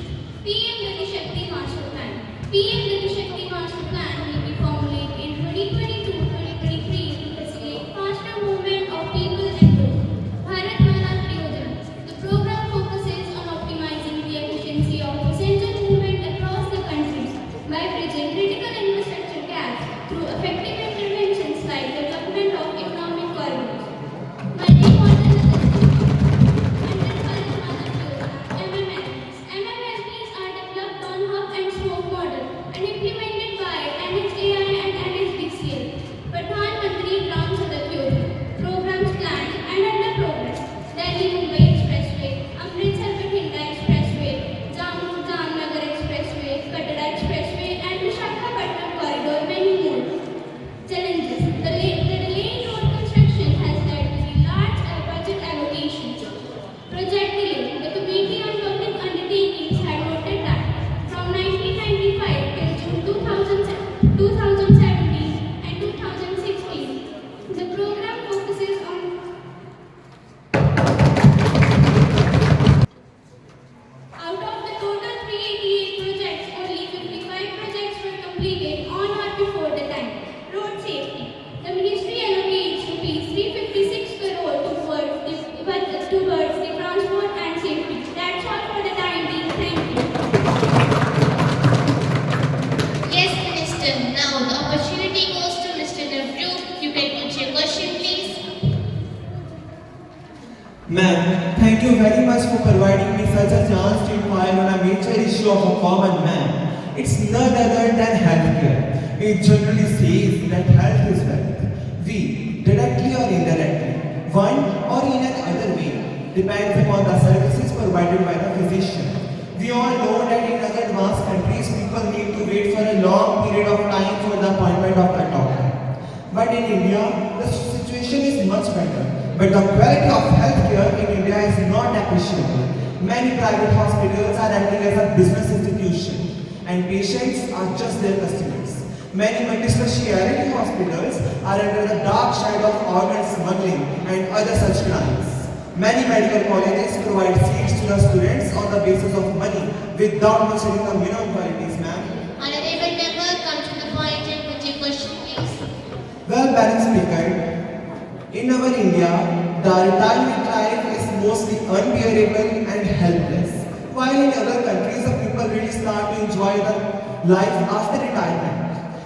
I: PM Gati Shakti Master Plan. PM Gati Shakti Master Plan will be formulated in 2022-2023 to facilitate faster movement of people and goods. Bharat Mala Yojana. The program focuses on optimizing the efficiency of passenger movement across the country by bridging critical infrastructure gaps through effective interventions like development of economic corridors. MMSPs are developed on hub and spoke model and implemented by NHAI and NHDCL. Pradhan Mantri Gram Sadak Yojana. Programs planned and under progress. Delhi Mumbai Expressway, Amritsar Bathinda Expressway, Jamnagar Expressway, Katra Expressway and Visakhapatnam Corridor, many more. Challenges. The delayed road construction has led to large budget allocations. Project delay. The Committee on Public Undertakings had noted that from 1995 till June 2017 and 2016, the program focuses on out of the total 388 projects, only 55 projects were completed on or before the time. Road safety. The ministry allocates rupees 356 crore towards the transport and safety. That's all for the time being. Thank you.
C: Yes, Minister. Now the opportunity goes to Mr. Navru. You can put your question please.
R: Ma'am, thank you very much for providing me such a chance to inquire on a major issue of a common man. It's none other than healthcare. It generally says that health is wealth. We, directly or indirectly, one or in another way, depends upon the services provided by the physician. We all know that in other advanced countries, people need to wait for a long period of time for the appointment of the doctor. But in India, the situation is much better. But the quality of healthcare in India is not appreciable. Many private hospitals are acting as a business institution, and patients are just their customers. Many multi-speciality hospitals are under the dark side of organ smuggling and other such crimes. Many medical colleges provide seats to the students on the basis of money without considering the minimum qualities, ma'am.
C: Honorable member, come to the point and put your question please.
R: Well, Madam Speaker, in our India, the retirement life is mostly unbearable and helpless. While in other countries, the people really start to enjoy the life after retirement.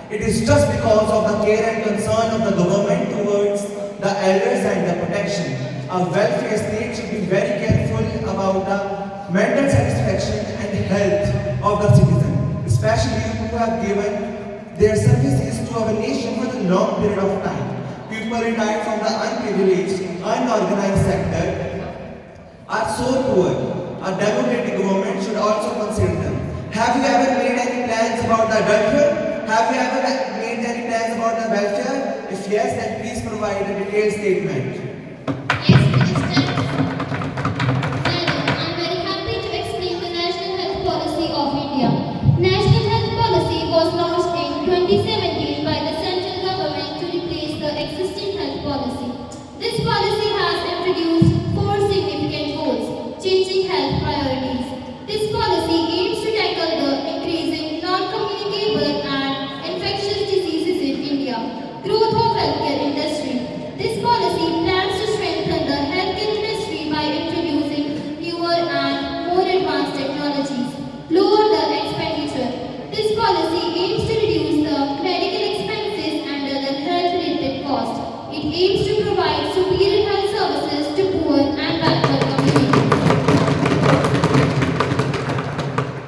R: It is just because of the care and concern of the government towards the elders and the protection. A welfare state should be very careful about the mental satisfaction and health of the citizen, especially who have given their services to our nation for a long period of time. People retired from the unprivileged, unorganized sector are so poor. A democratic government should also consider them. Have you ever made any plans about the adulthood? Have you ever made any plans about the welfare? If yes, then please provide a detailed statement.
Q: Yes, Minister. Madam, I'm very happy to explain the National Health Policy of India. National Health Policy was launched in 2017 by the central government to replace the existing health policy. This policy has introduced four significant goals, changing health priorities. This policy aims to tackle the increasing non-communicable and infectious diseases in India, growth of healthcare industry. This policy plans to strengthen the healthcare industry by introducing newer and more advanced technologies, lower the expenditure. This policy aims to reduce the medical expenses and other health-related costs. It aims to provide superior health services to poor and backward communities.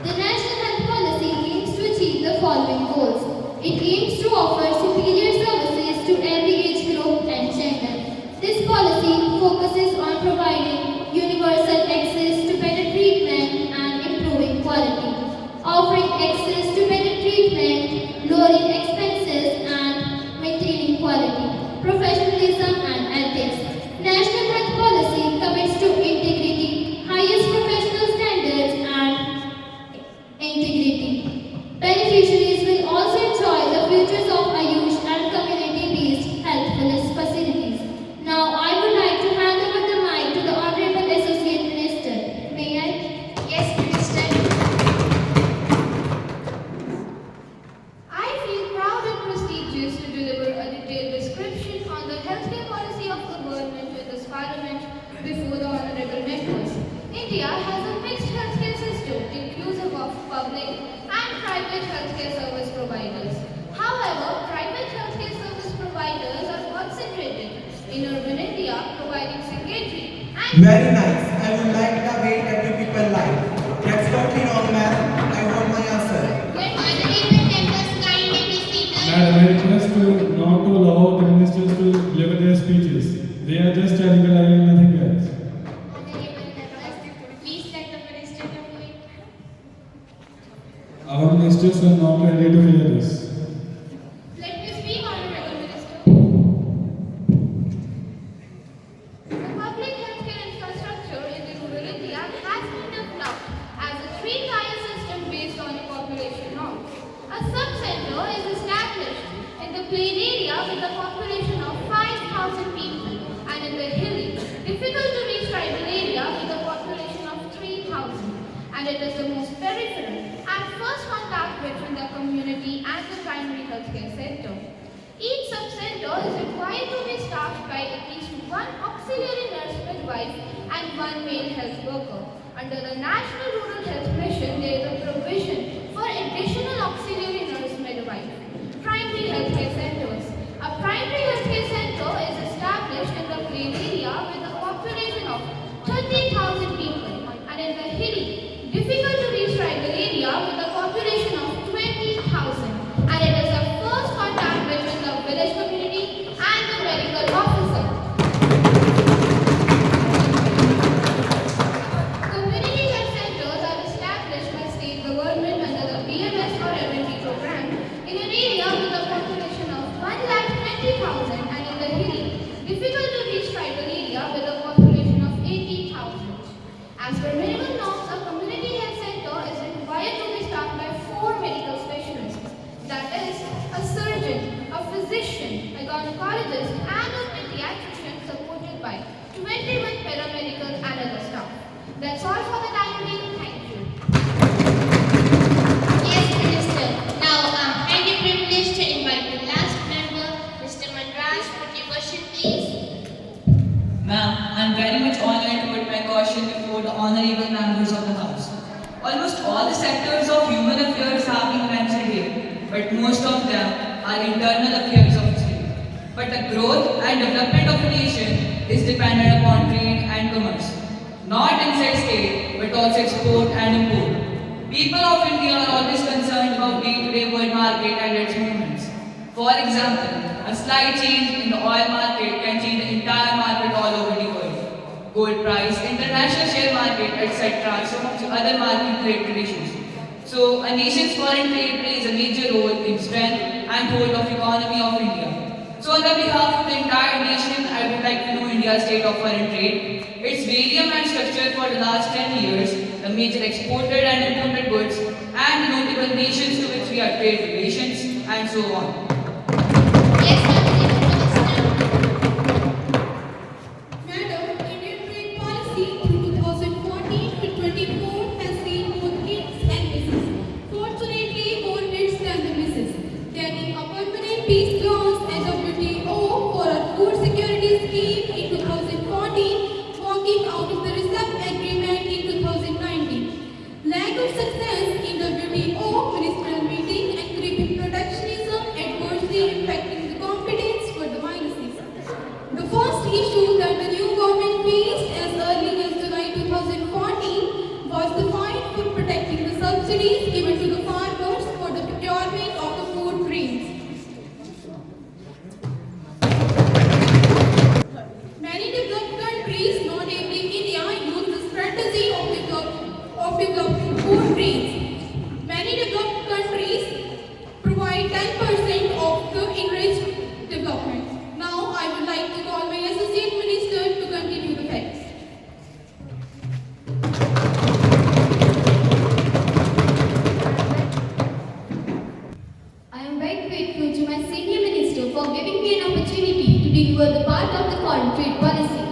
Q: The National Health Policy aims to achieve the following goals. It aims to offer superior services to every age group and gender. This policy focuses on providing universal access to better treatment and improving quality, offering access to better treatment, lowering expenses and maintaining quality, professionalism and ethics. National Health Policy commits to integrity, highest professional standards and integrity. Beneficiaries will also enjoy the features of Ayush and community-based health facilities. Now, I would like to hand over the mic to the Honorable Associate Minister. May I?
G: Yes, Minister.
B: I feel proud and prestigious to deliver a detailed description on the healthcare policy of the government in this parliament before the honorable members. India has a mixed healthcare system inclusive of public and private healthcare service providers. However, private healthcare service providers are concentrated in urban India, providing secondary and
R: Very nice. I would like the way that you people like. That's totally wrong, ma'am. I want my answer.
Q: Honorable members, kindly proceed.
M: Madam, I request you not to allow the ministers to deliver their speeches. They are just telling a lie and nothing else.
Q: Honorable members, please let the minister conclude.
M: Our ministers are not ready to hear this.
B: let me speak, honorable minister. The public healthcare infrastructure in the rural India has been developed as a three-tier system based on a population norm. A sub-center is established in the plain area with a population of 5,000 people and in the hilly, difficult to reach tribal area with a population of 3,000. And it is the most peripheral and first contact between the community and the primary healthcare center. Each sub-center is required to be staffed by at least one auxiliary nurse midwife and one male health worker. Under the National Rural Health Mission, there is a provision for additional auxiliary nurse midwife. Primary healthcare centers. A primary healthcare center is established in the plain area with a population of 30,000 people and in the hilly, difficult to reach tribal area with a population of 20,000, and it is the first contact between the village community and the medical officer. Community health centers are established by state government under the BMS or MNP program in an area with a population of 1,20,000 and in the hilly, difficult to reach tribal area with a population of 80,000. As per minimum norms, a community health center is required to be staffed by 4 medical specialists. That is, a surgeon, a physician, a gynecologist, and a pediatrician supported by 21 paramedical and other staff. That's all for the time being. Thank you.
C: Yes, Minister. Now I'm highly privileged to invite the last member, Mr. Manraj, put your question, please.
S: Ma'am, I am very much honored to put my question before the honorable members of the House. Almost all the sectors of human affairs have been mentioned here, but most of them are internal affairs of the state. But the growth and development of a nation is dependent upon trade and commerce. Not inside state, but also export and import. People of India are always concerned about day-to-day world market and its movements. For example, a slight change in the oil market can change the entire market all over the world. Gold price, international share market, etc. Some of the other market-related issues. So, a nation's foreign trade plays a major role in strength and hold of economy of India. So, on the behalf of the entire nation, I would like to know India's state of foreign trade, its volume and structure for the last 10 years, the major exported and imported goods, and the notable nations to which we have trade relations, and so on.
B: Madam, Indian trade policy through 2014 to 24 has seen both hits and misses. Fortunately, more hits than the misses. Getting a permanent peace clause at WTO for our food security scheme in 2014, walking out of the RCEP agreement in 2019. Lack of success in WTO ministerial meeting and creeping protectionism adversely impacting the competence for the minuses. The first issue that the new government faced as early as July 2014 was the fight for protecting the subsidies given to the farmers for the procurement of the food grains. Many developed countries, notably India, use the strategy of developing food grains. Many developed countries provide 10% of the enriched development. Now, I would like to call my Associate Minister to continue the facts.
T: I am very grateful to my senior minister for giving me an opportunity to deliver the part of the foreign trade policy.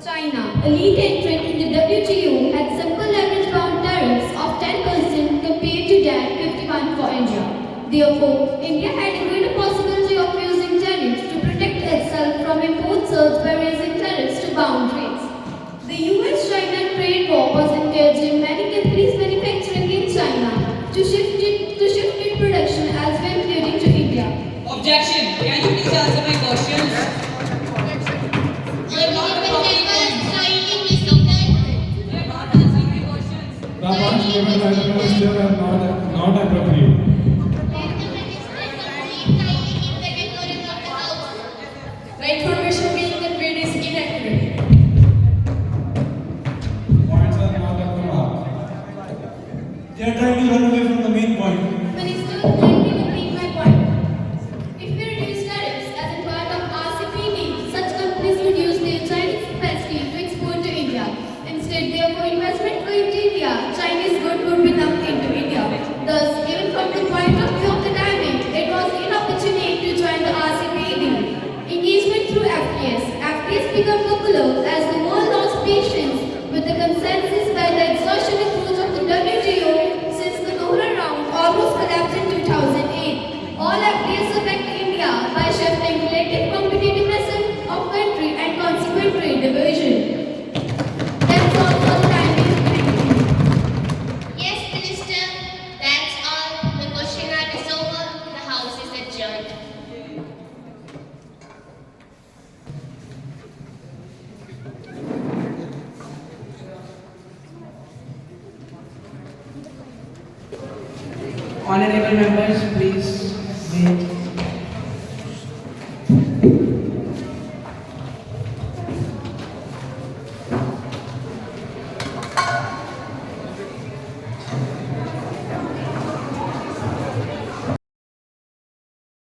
T: China, a lead entrant in the WTO, had simple leverage-bound tariffs of 10% compared to that 51 for India. Therefore, India had a greater possibility of using tariffs to protect itself from import surge by raising tariffs to bound rates. The US-China trade war was encouraging many companies manufacturing in China to shift its production elsewhere, including to India.
S: Objection! Can you please answer my questions?
M: The points given by the minister are not appropriate.
O: The information being conveyed is inaccurate.
M: Points are not up to mark.
H: They are trying to run away from the main point.
T: Minister, let me repeat my point. If we reduce tariffs as a part of RCEP, such companies would use their Chinese capacity to export to India. Instead, therefore, investment flow into India, Chinese goods would be dumped into India. Thus, even from the point of view of the timing, it was inopportune to join the RCEP deal. Engagement through FTS. FTS became popular as the world lost patience with the consensus by the exhaustion approach of the WTO since the Doha round almost collapsed in 2008. All FTS affect India by shifting relative competitiveness of country and consequent trade division. That's all for the time being.
C: Yes, Minister, that's all. The question hour is over. The House is adjourned.
F: Honorable members, please